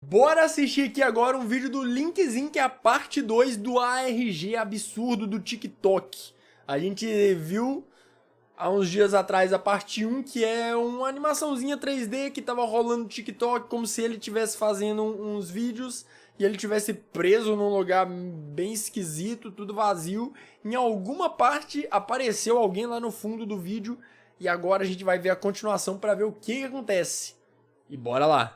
Bora assistir aqui agora um vídeo do Linkzinho, que é a parte 2 do ARG absurdo do TikTok. A gente viu há uns dias atrás a parte 1, que é uma animaçãozinha 3D que tava rolando no TikTok, como se ele estivesse fazendo uns vídeos e ele tivesse preso num lugar bem esquisito, tudo vazio. Em alguma parte apareceu alguém lá no fundo do vídeo e agora a gente vai ver a continuação para ver o que acontece. E bora lá.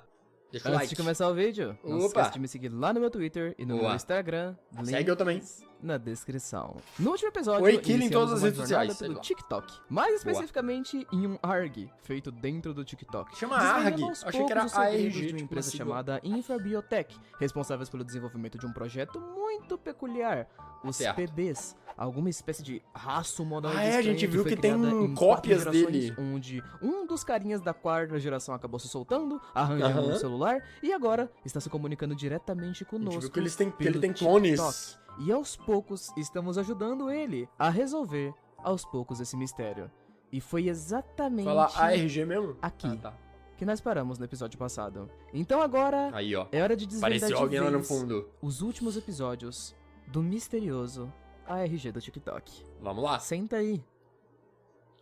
Deixa o like. Antes de começar o vídeo, não se esqueça de me seguir lá no meu Twitter e no meu Instagram. Segue eu também. Na descrição. No último episódio, Oi, Kill em iniciamos todas as uma redes sociais, jornada pelo sei lá. TikTok. Mais especificamente em um ARG, feito dentro do TikTok. Chama Desvendando ARG? aos Achei que era poucos os segredos ARG, de uma tipo empresa uma sigla. chamada Infrabiotech, responsáveis pelo desenvolvimento de um projeto muito peculiar, os Certo. PBs. Alguma espécie de raça humanoide Ah, é, a estranha gente viu foi que tem criada em cópias 4 gerações, dele. onde um dos carinhas da 4ª geração acabou se soltando, arranjando um celular e agora está se comunicando diretamente A conosco. gente viu que ele pelo tem TikTok. clones. E aos poucos estamos ajudando ele a resolver aos poucos esse mistério. E foi exatamente Fala ARG mesmo? aqui Ah, tá. que nós paramos no episódio passado. Então agora Aí, ó. é hora de desvendar Apareceu de alguém lá no vez fundo. os últimos episódios do misterioso ARG do TikTok. Vamos lá. Senta aí.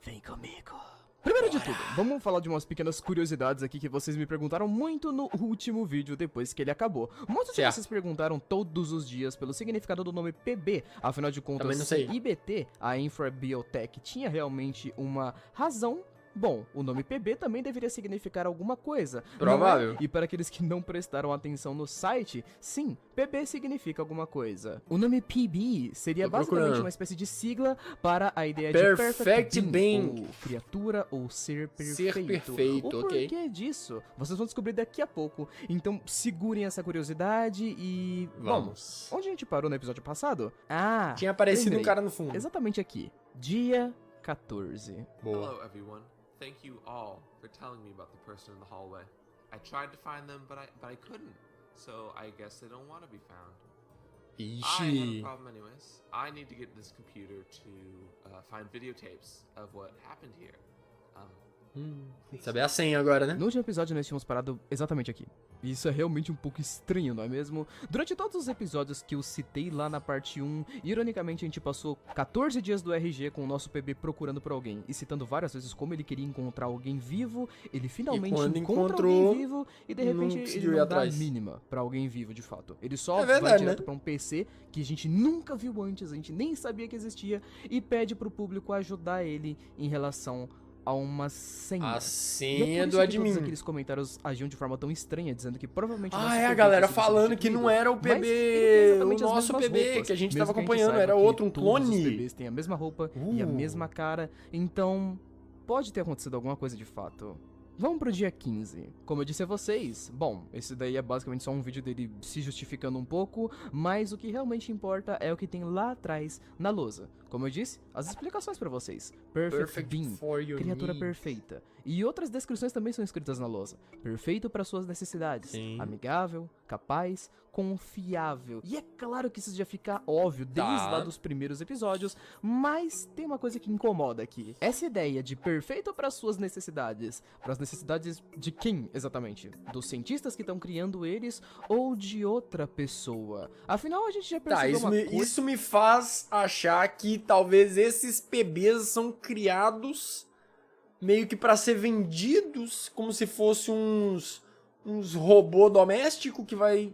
Vem comigo. Primeiro de tudo, vamos falar de umas pequenas curiosidades aqui que vocês me perguntaram muito no último vídeo depois que ele acabou. Muitos de Certo. vocês perguntaram todos os dias pelo significado do nome PB. Afinal de Também contas, não se sei. IBT, a Infrabiotech, tinha realmente uma razão. Bom, o nome PB também deveria significar alguma coisa. não é? Provável. E para aqueles que não prestaram atenção no site, sim, PB significa alguma coisa. O nome PB seria Tô basicamente procurando. uma espécie de sigla para a ideia Perfect de Being. ou criatura ou ser Ser perfeito. perfeito, O ok. porquê disso, vocês vão descobrir daqui a pouco. Então segurem essa curiosidade e... Vamos. Bom, onde a gente parou no episódio passado? Ah, Tinha aparecido um lembrei. cara no fundo. Exatamente aqui. Dia 14. Boa. Hello, everyone. Thank you all for telling me about the person in the hallway. I tried to find them, but I couldn't. So I guess they don't want to be found. I have a Ixi. problem anyways. I need to get this computer to find videotapes of what happened here. Tem que saber a senha agora, né? No último episódio nós tínhamos parado exatamente aqui. E isso é realmente um pouco estranho, não é mesmo? Durante todos os episódios que eu citei lá na parte 1, ironicamente a gente passou 14 dias do RG com o nosso PB procurando por alguém e citando várias vezes como ele queria encontrar alguém vivo, ele finalmente quando encontra encontrou, alguém vivo e de não repente conseguiu ele ir não dá a atrás. mínima pra alguém vivo de fato. Ele só É vai verdade, direto né? pra um PC que a gente nunca viu antes, a gente nem sabia que existia e pede pro público ajudar ele em relação a uma senha. A E é senha por do isso que admin. todos aqueles comentários agiam de forma tão estranha, dizendo que provavelmente o nosso Ah, é, a PB galera tinha sido falando que não era o substituído. Mas ele tem PB, o exatamente as nosso mesmas PB, roupas, que a gente mesmo tava que acompanhando, saiba era que outro, um todos os clone. PBs têm a mesma roupa e a mesma cara, então pode ter acontecido alguma coisa de fato. Vamos pro dia 15. Como eu disse a vocês, bom, esse daí é basicamente só um vídeo dele se justificando um pouco, mas o que realmente importa é o que tem lá atrás na lousa. Como eu disse, as explicações pra vocês. Perfect Being, for your criatura needs. perfeita. E outras descrições também são escritas na lousa. Perfeito para suas necessidades. Sim. Amigável, capaz, confiável. E é claro que isso já fica óbvio desde Tá. lá dos primeiros episódios, mas tem uma coisa que incomoda aqui. Essa ideia de perfeito para suas necessidades. Para as necessidades de quem, exatamente? Dos cientistas que estão criando eles ou de outra pessoa? Afinal, a gente já Tá, percebeu uma coisa... isso me faz achar que talvez esses PBs são criados meio que pra ser vendidos como se fosse uns robô doméstico que vai,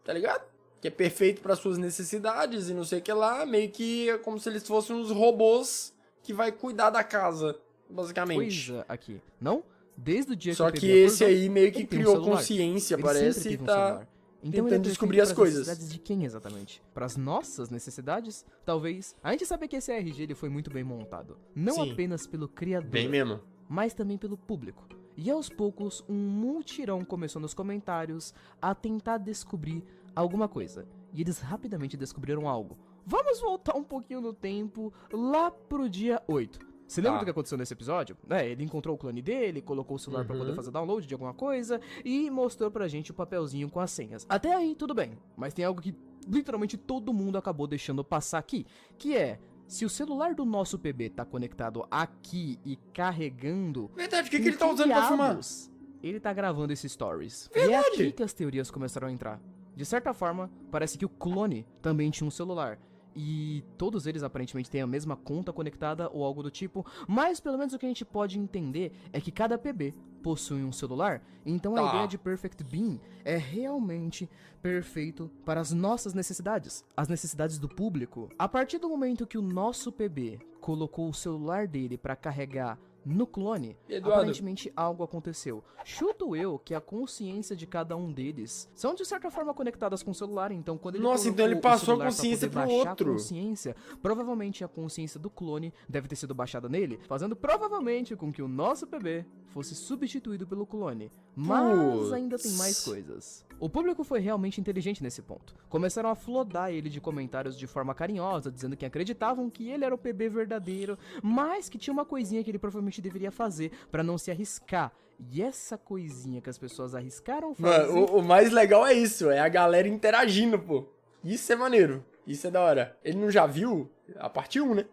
tá ligado? Que é perfeito para suas necessidades e não sei o que lá, meio que é como se eles fossem uns robôs que vai cuidar da casa, basicamente. coisa aqui, não? Desde o dia Só que, que o PB esse acordou, aí meio que ele tem um criou celular. consciência, Ele parece, sempre e teve um tá celular. Então tentando ele é descobrir perfeito as pras coisas. necessidades de quem exatamente? Para as nossas necessidades? Talvez. A gente sabe que esse RG ele foi muito bem montado, não Sim. apenas pelo criador, Bem mesmo. mas também pelo público. E aos poucos, um multirão começou nos comentários a tentar descobrir alguma coisa. E eles rapidamente descobriram algo. Vamos voltar um pouquinho no tempo, lá pro dia 8. Você lembra Tá. do que aconteceu nesse episódio? Ele encontrou o clone dele, colocou o celular pra Uhum. poder fazer download de alguma coisa e mostrou pra gente o papelzinho com as senhas. Até aí, tudo bem. Mas tem algo que literalmente todo mundo acabou deixando passar aqui, que é... Se o celular do nosso PB tá conectado aqui e carregando... Verdade, o que ele tá usando pra filmar? diabos ele tá gravando esses stories. Verdade. E é aqui que as teorias começaram a entrar. De certa forma, parece que o clone também tinha um celular. E todos eles aparentemente têm a mesma conta conectada ou algo do tipo, mas pelo menos o que a gente pode entender é que cada PB possui um celular, então a Tá. ideia de Perfect Beam é realmente perfeito para as nossas necessidades, as necessidades do público. A partir do momento que o nosso PB colocou o celular dele para carregar no clone, Eduardo. aparentemente algo aconteceu. Chuto eu que a consciência de cada um deles são de certa forma conectadas com o celular, então quando ele Nossa, então ele colocou o passou a celular pra consciência poder pro baixar outro. a consciência, provavelmente a consciência do clone deve ter sido baixada nele, fazendo provavelmente com que o nosso PB fosse substituído pelo clone. Mas Putz. ainda tem mais coisas. O público foi realmente inteligente nesse ponto. Começaram a flodar ele de comentários de forma carinhosa, dizendo que acreditavam que ele era o PB verdadeiro, mas que tinha uma coisinha que ele provavelmente deveria fazer pra não se arriscar. E essa coisinha que as pessoas arriscaram fazer... Mano, o mais legal é isso, é a galera interagindo, pô. Isso é maneiro, isso é da hora. Ele não já viu a parte 1, né?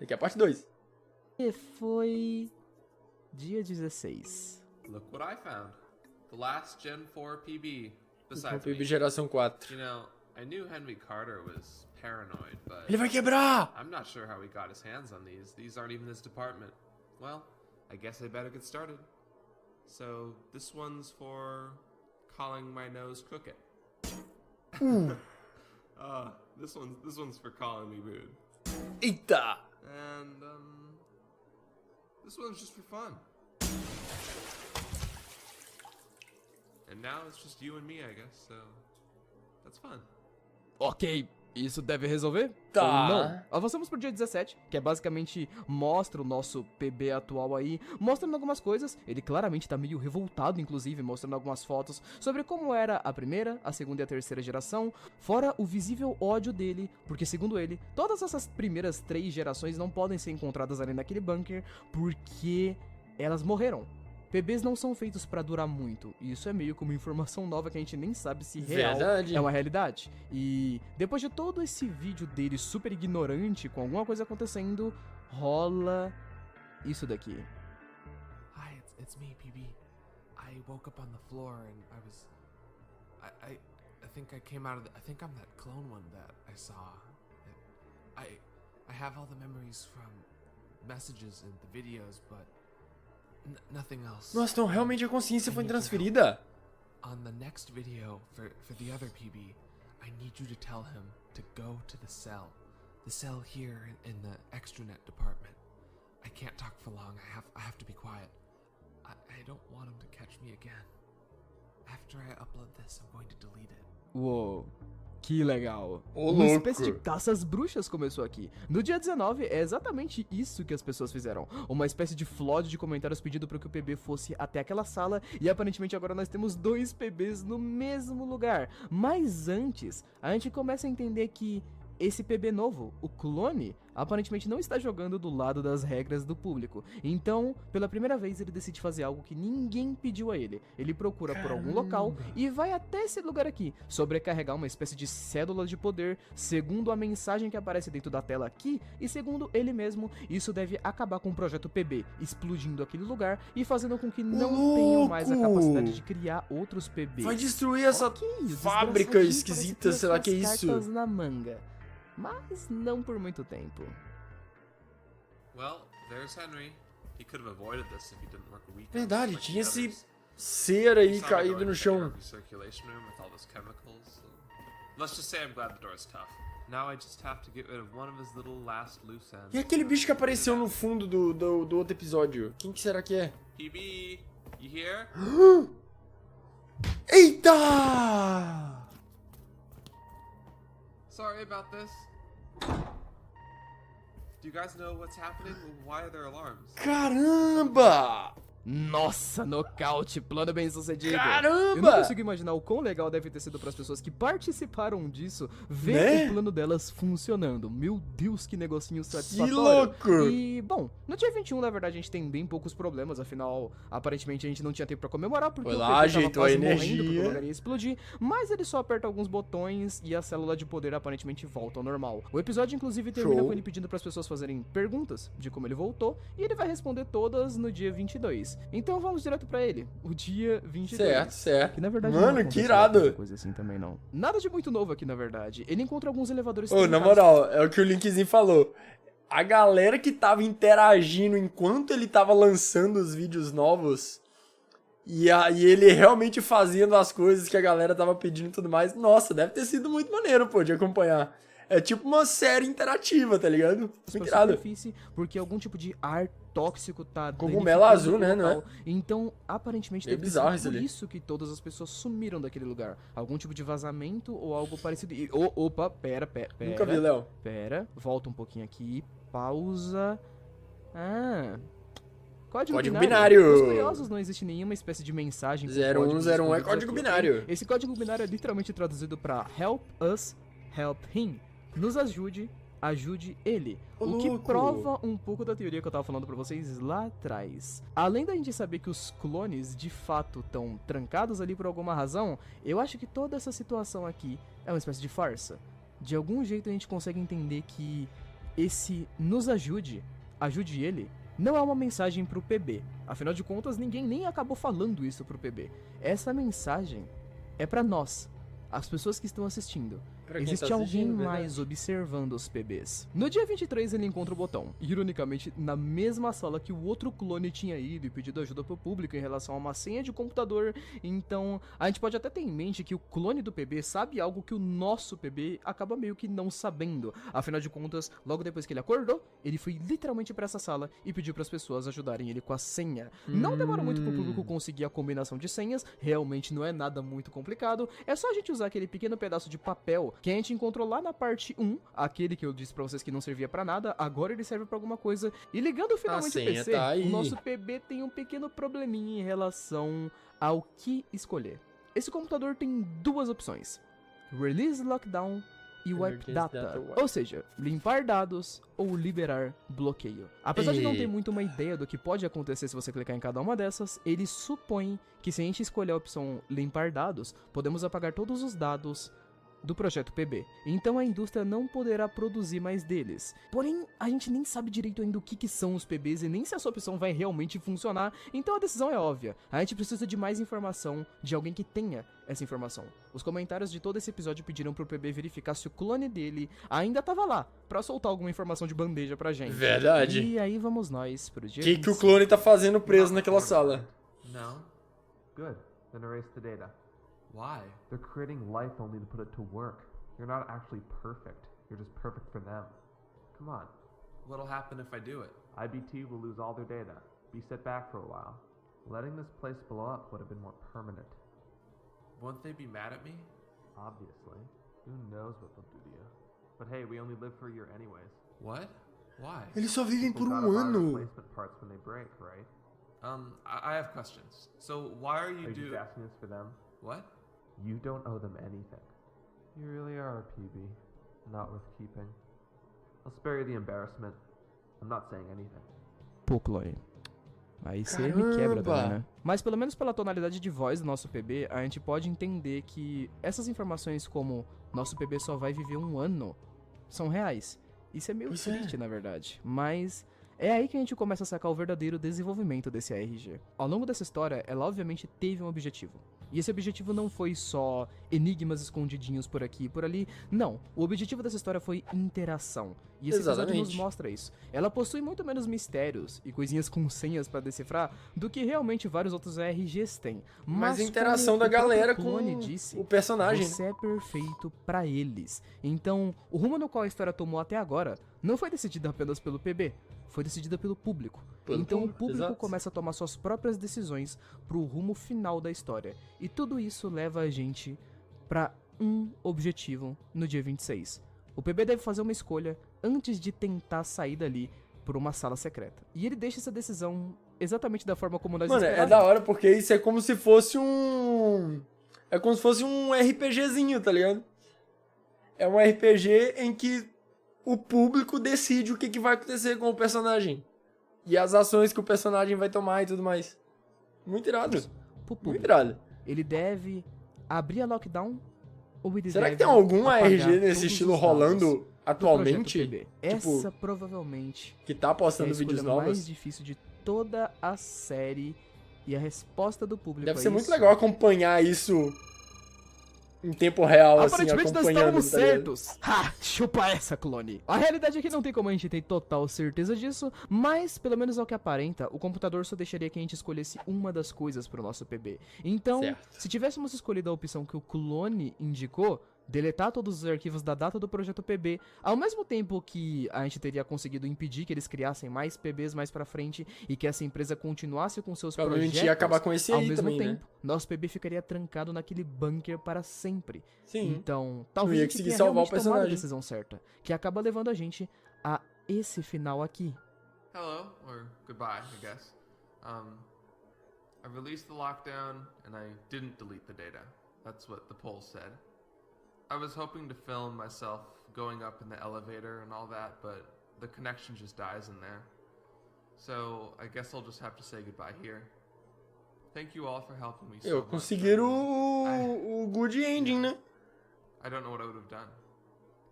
Aqui é a parte 2. Foi... dia 16. Look what I found. The last Gen 4 PB. Besides PB me. geração 4. You know, I knew Henry Carter was paranoid, but Ele vai quebrar! I'm not sure how he got his hands on these. These aren't even his department. Well, I guess I better get started. So, this one's for calling my nose crooked. This one's for calling me rude. Eita! And this one's just for fun. And now it's just you and me, I guess. So that's fun. Ok, isso deve resolver? Tá. Ou não? Avançamos pro dia 17, que é basicamente mostra o nosso PB atual aí, mostrando algumas coisas. Ele claramente tá meio revoltado, inclusive, mostrando algumas fotos sobre como era a primeira, a segunda e a terceira geração, fora o visível ódio dele, porque segundo ele, todas essas primeiras 3 gerações não podem ser encontradas ali naquele bunker, porque elas morreram. PBs não são feitos pra durar muito, e isso é meio como informação nova que a gente nem sabe se real Verdade. é uma realidade. E depois de todo esse vídeo dele super ignorante, com alguma coisa acontecendo, rola isso daqui. Hi, it's me, PB. I woke up on the floor and I was, I think I came out of I think I'm that clone one that I saw. I have all the memories from messages and the videos, but nothing else. Nossa, então realmente a consciência I foi need your transferida? help. On the next video for the other PB, I need you to tell him to go to the cell. The cell here in the extranet department. I can't talk for long. I have to be quiet. I don't want him to catch me again. After I upload this, I'm going to delete it. Uou, que legal. Ô, Uma louco. espécie de caça às bruxas começou aqui. No dia 19, é exatamente isso que as pessoas fizeram. Uma espécie de flood de comentários pedindo para que o PB fosse até aquela sala. E aparentemente agora nós temos 2 PBs no mesmo lugar. Mas antes, a gente começa a entender que esse PB novo, o clone, aparentemente não está jogando do lado das regras do público. Então, pela primeira vez, ele decide fazer algo que ninguém pediu a ele. Ele procura por algum local e vai até esse lugar aqui, sobrecarregar uma espécie de cédula de poder, segundo a mensagem que aparece dentro da tela aqui, e segundo ele mesmo, isso deve acabar com o projeto PB, explodindo aquele lugar e fazendo com que não tenham mais a Louco! capacidade de criar outros PBs. Vai destruir essa Ok, o fábrica desgraçadinho esquisita, parece sei lá ter que é as isso. cartas na manga. Mas não por muito tempo. Well, there's Henry. He could have avoided this if he didn't work weekends. Verdade, like the tinha esse others. ser aí He's not caído going no to the chão. air recirculation room with all those chemicals. Let's just say I'm glad the door is tough. Now I just have to get rid of one of his little last loose ends. E aquele bicho que apareceu no fundo do outro episódio? Quem que será que é? PB, you here? Eita! Sorry about this. Do you guys know what's happening? Why are there alarms? Caramba! Nossa, nocaute, plano bem sucedido. Caramba! Eu não consigo imaginar o quão legal deve ter sido para as pessoas que participaram disso ver Né? o plano delas funcionando. Meu Deus, que negocinho Que satisfatório. louco! E, bom, no dia 21, na verdade, a gente tem bem poucos problemas, afinal, aparentemente a gente não tinha tempo pra comemorar, porque Foi o lá, PB tava ajeitou a quase morrendo, energia. porque o lugar ia explodir, mas ele só aperta alguns botões e a célula de poder aparentemente volta ao normal. O episódio, inclusive, termina Show. com ele pedindo para as pessoas fazerem perguntas de como ele voltou, e ele vai responder todas no dia 22. deles. Então vamos direto pra ele, o dia 22. Certo. Que na verdade Mano, não que aconteceu irado. tanta coisa assim também não. Nada de muito novo aqui na verdade. Ele encontra alguns elevadores Ô, na trancados. moral, é o que o Linkzinho falou. A galera que tava interagindo enquanto ele tava lançando os vídeos novos e ele realmente fazendo as coisas que a galera tava pedindo e tudo mais, nossa, deve ter sido muito maneiro, pô, de acompanhar. É tipo uma série interativa, tá ligado? Muito pra irado. superfície, porque algum tipo de ar tóxico tá Cogumelo danificando azul, o né, não é? local. Então, aparentemente, Meio deve ter bizarro sido isso por ali. isso que todas as pessoas sumiram daquele lugar. Algum tipo de vazamento ou algo parecido. E, opa, pera. Nunca vi, Léo. Pera, volta um pouquinho aqui, pausa. Código binário. Nos curiosos não existe nenhuma espécie de mensagem com 0101 códigos é escondidos código aqui, binário. ok? Esse código binário é literalmente traduzido pra help us, help him. Nos ajude, ajude ele. Ô, O que louco. prova um pouco da teoria que eu tava falando pra vocês lá atrás. Além da gente saber que os clones de fato estão trancados ali por alguma razão, eu acho que toda essa situação aqui é uma espécie de farsa. De algum jeito a gente consegue entender que esse nos ajude, ajude ele, não é uma mensagem pro PB. Afinal de contas, ninguém nem acabou falando isso pro PB. Essa mensagem é pra nós, as pessoas que estão assistindo. Pra quem Existe tá alguém assistindo, mais observando os PBs. No dia 23 ele encontra o botão, ironicamente na mesma sala que o outro clone tinha ido e pedido ajuda pro público em relação a uma senha de computador. Então a gente pode até ter em mente que o clone do PB sabe algo que o nosso PB acaba meio que não sabendo. Afinal de contas, logo depois que ele acordou, ele foi literalmente pra essa sala e pediu pras pessoas ajudarem ele com a senha. Não demora muito pro público conseguir a combinação de senhas, realmente não é nada muito complicado, é só a gente usar aquele pequeno pedaço de papel que a gente encontrou lá na parte 1, aquele que eu disse pra vocês que não servia pra nada, agora ele serve pra alguma coisa. E ligando finalmente o senha PC, tá aí. o nosso PB tem um pequeno probleminha em relação ao que escolher. Esse computador tem duas opções: Release Lockdown e Wipe Emergency Data, Data Wipe. ou seja, limpar dados ou liberar bloqueio. Apesar de não ter muito uma ideia do que pode acontecer se você clicar em cada uma dessas, ele supõe que se a gente escolher a opção limpar dados, podemos apagar todos os dados do projeto PB. Então a indústria não poderá produzir mais deles. Porém, a gente nem sabe direito ainda o que são os PBs e nem se essa opção vai realmente funcionar, então a decisão é óbvia. A gente precisa de mais informação, de alguém que tenha essa informação. Os comentários de todo esse episódio pediram pro PB verificar se o clone dele ainda tava lá, pra soltar alguma informação de bandeja pra gente. Verdade. E aí vamos nós pro dia O que o 25. clone tá fazendo preso naquela sala? No? Good. Then erase the data. Why? They're creating life only to put it to work. You're not actually perfect. You're just perfect for them. Come on. What'll happen if I do it? IBT will lose all their data. Be set back for a while. Letting this place blow up would have been more permanent. Won't they be mad at me? Obviously. Who knows what they'll do to you. But hey, we only live for a year anyways. What? Why? Eles só vivem por People gotta buy ano. replacement parts when they break, right? I have questions. So why are you Are you just asking this for them? What? You don't owe them anything. You really are a PB. Not worth keeping. I'll spare you the embarrassment. I'm not saying anything. Pô, clone. Aí você me quebra também, né? Mas pelo menos pela tonalidade de voz do nosso PB, a gente pode entender que essas informações como nosso PB só vai viver um ano são reais. Isso é meio Pois é. triste, na verdade. Mas é aí que a gente começa a sacar o verdadeiro desenvolvimento desse ARG. Ao longo dessa história, ela obviamente teve um objetivo. E esse objetivo não foi só enigmas escondidinhos por aqui e por ali. Não, o objetivo dessa história foi interação. E esse episódio nos Exatamente. mostra isso. Ela possui muito menos mistérios e coisinhas com senhas pra decifrar do que realmente vários outros ARGs têm. Mas a como interação o da próprio galera com clone disse, o personagem. você é perfeito pra eles. Então, o rumo no qual a história tomou até agora não foi decidido apenas pelo PB, foi decidida pelo público. Pelo Então público, o público exato. começa a tomar suas próprias decisões pro rumo final da história. E tudo isso leva a gente pra um objetivo no dia 26. O PB deve fazer uma escolha antes de tentar sair dali por uma sala secreta. E ele deixa essa decisão exatamente da forma como nós Mano, é esperávamos. da hora porque isso é como se fosse um... É como se fosse um RPGzinho, tá ligado? É um RPG em que o público decide o que vai acontecer com o personagem. E as ações que o personagem vai tomar e tudo mais. Muito irado. Pro Muito público. irado. Ele deve abrir a lockdown ou ele Será que deve tem algum apagar ARG todos nesse os estilo dados rolando do projeto atualmente? PB? Essa provavelmente Que tá é a postando escolha vídeos mais novos? difícil de toda a série E a resposta do público Deve a ser muito isso- legal acompanhar isso em tempo real, assim, Aparentemente nós acompanhando. estávamos tá ligado? certos. Ha! Chupa essa, clone. A realidade é que não tem como a gente ter total certeza disso, mas, pelo menos ao que aparenta, o computador só deixaria que a gente escolhesse uma das coisas pro nosso PB. Então, Certo. se tivéssemos escolhido a opção que o clone indicou, deletar todos os arquivos da data do projeto PB, ao mesmo tempo que a gente teria conseguido impedir que eles criassem mais PBs mais pra frente e que essa empresa continuasse com seus Provavelmente projetos, ia acabar com esse ao aí mesmo também, né? tempo, nosso PB ficaria trancado naquele bunker para sempre. Sim. Então, talvez ia a gente conseguir tenha salvar o realmente tomado a personagem. decisão certa, que acaba levando a gente a esse final aqui. Hello, or goodbye, I guess. I released the lockdown, and I didn't delete the data. That's what the poll said. I was hoping to film myself going up in the elevator and all that, but the connection just dies in there. So I guess I'll just have to say goodbye here. Thank you all for helping me so Eu much. conseguiram o good ending, né? I don't know what I would have done.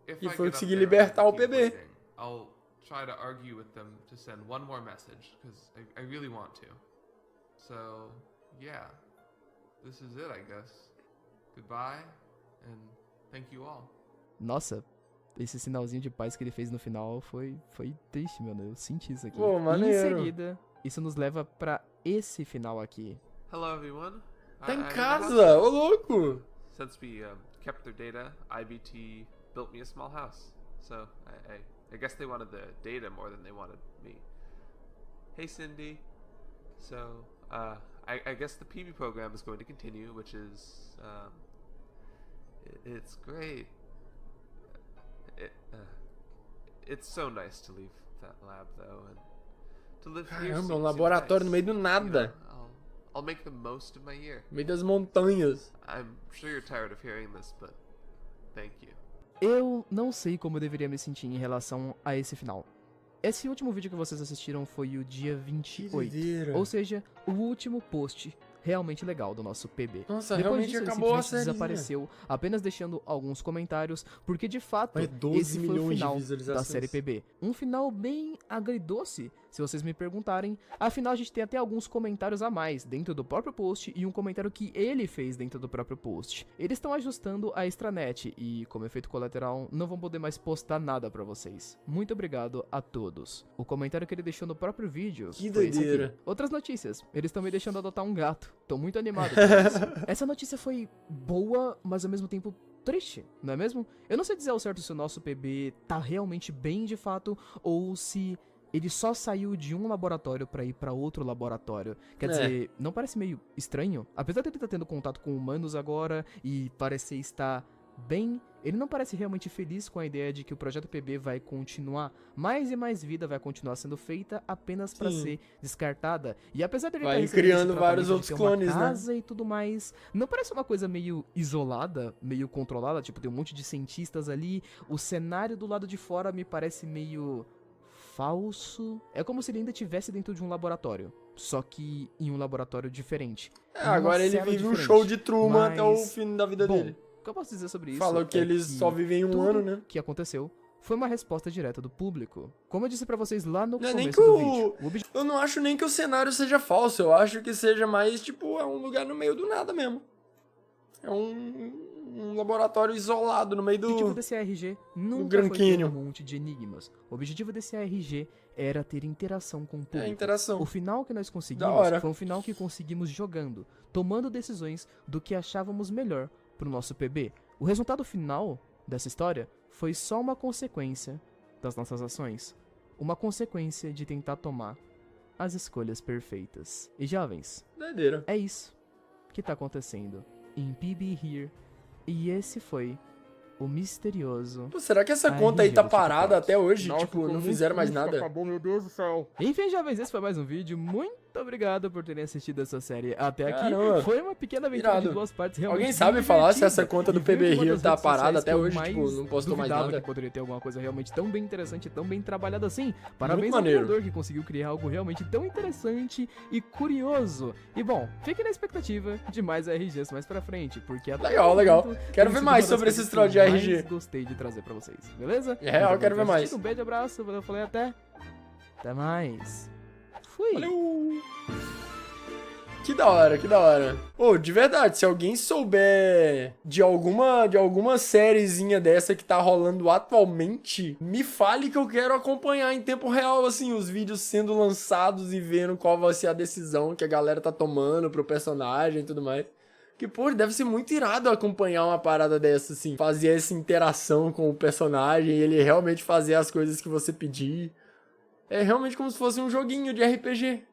If E I foi get up conseguir there libertar and o keep PB. waiting, I'll try to argue with them to send one more message, because I really want to. So, yeah. This is it, I guess. Goodbye, and thank you all. Nossa, esse sinalzinho de paz que ele fez no final foi triste, mano. Eu senti isso aqui. Pô, E em maneiro. seguida, isso nos leva pra esse final aqui. Hello, everyone. Tá em I'm in the casa, house. ô louco! Since we kept their data, IBT built me a small house. So I guess they wanted the data more than they wanted me. Hey, Cindy. So I guess the PB program is going to continue, which is it's great. It's so nice to leave that lab though, and to live here. Caramba, um seems laboratório no nice. meio do You nada. know, I'll make the most of my year. No meio das montanhas. I'm sure you're tired of hearing this, but thank you. Eu não sei como eu deveria me sentir em relação a esse final. Esse último vídeo que vocês assistiram foi o dia 28. doideira. Ou seja, o último post realmente legal do nosso PB. Nossa, Depois realmente disso, ele acabou a simplesmente série. desapareceu, apenas deixando alguns comentários, porque de fato, Olha, 12 esse foi o milhões de final visualizações. da série PB. Um final bem agridoce, se vocês me perguntarem. Afinal, a gente tem até alguns comentários a mais dentro do próprio post e um comentário que ele fez dentro do próprio post. Eles estão ajustando a extranet e, como efeito colateral, não vão poder mais postar nada pra vocês. Muito obrigado a todos. O comentário que ele deixou no próprio vídeo Que foi esse aqui. doideira. Outras notícias. Eles estão me deixando adotar um gato. Tô muito animado com isso. Essa notícia foi boa, mas ao mesmo tempo triste, não é mesmo? Eu não sei dizer ao certo se o nosso PB tá realmente bem de fato ou se ele só saiu de um laboratório pra ir pra outro laboratório. Quer dizer, não parece meio estranho? Apesar de ele estar tendo contato com humanos agora e parecer estar bem, ele não parece realmente feliz com a ideia de que o projeto PB vai continuar, mais e mais vida vai continuar sendo feita apenas pra Sim. ser descartada. E apesar dele Vai tá recebendo criando esse vários tratamento de outros ter clones, uma né? casa e tudo mais, não parece uma coisa meio isolada, meio controlada, tipo, tem um monte de cientistas ali, o cenário do lado de fora me parece meio falso. É como se ele ainda estivesse dentro de um laboratório, só que em um laboratório diferente. É, Numa agora ele cela vive um diferente. show de Truman até o Mas, fim da vida Bom, dele. o que eu posso dizer sobre isso? Falou que é eles só vivem um tudo ano, né? que aconteceu foi uma resposta direta do público. Como eu disse pra vocês lá no Não é nem começo que do o- vídeo, o objetivo Eu não acho nem que o cenário seja falso, eu acho que seja mais, tipo, é um lugar no meio do nada mesmo. É um laboratório isolado no meio O objetivo do... desse ARG nunca Grand foi ter Canyon. um monte de enigmas. O objetivo desse ARG era ter interação com o É, público. interação. O final que nós Da conseguimos hora. foi um final que conseguimos jogando, tomando decisões do que achávamos melhor pro nosso PB. O resultado final dessa história foi só uma consequência das nossas ações. Uma consequência de tentar tomar as escolhas perfeitas. E jovens, Doideira. é isso que tá acontecendo em PB Here. E esse foi o misterioso. Pô, será que essa Ai, conta aí tá gente, parada TikTok. até hoje? Nossa, Tipo, ficou não muito fizeram mais triste, nada? Acabou, meu Deus do céu. Enfim, jovens, esse foi mais um vídeo. Muito obrigado por terem assistido essa série até aqui. Caramba. Foi uma pequena aventura Irado. de duas partes realmente Alguém sabe bem falar se divertida. essa conta do E veio de PB uma Rio das tá redes parada sociais até que eu hoje? mais Tipo, não postou mais duvidava nada? que poderia ter alguma coisa realmente tão bem interessante, tão bem trabalhada assim. Parabéns Muito ao maneiro. criador que conseguiu criar algo realmente tão interessante e curioso. E bom, fique na expectativa de mais RGs mais pra frente, porque até Legal, o legal. momento, Quero tem ver sido mais uma das sobre coisas esses que troll de eu RG. mais gostei de trazer pra vocês, beleza? É real, eu quero ver mais. Um beijo, abraço, eu falei até mais. Fui. Valeu! Que da hora, que da hora. Ô, de verdade, se alguém souber de alguma sériezinha dessa que tá rolando atualmente, me fale que eu quero acompanhar em tempo real, assim, os vídeos sendo lançados e vendo qual vai ser a decisão que a galera tá tomando pro personagem e tudo mais. Que, pô, deve ser muito irado acompanhar uma parada dessa, assim. Fazer essa interação com o personagem e ele realmente fazer as coisas que você pedir. É realmente como se fosse um joguinho de RPG.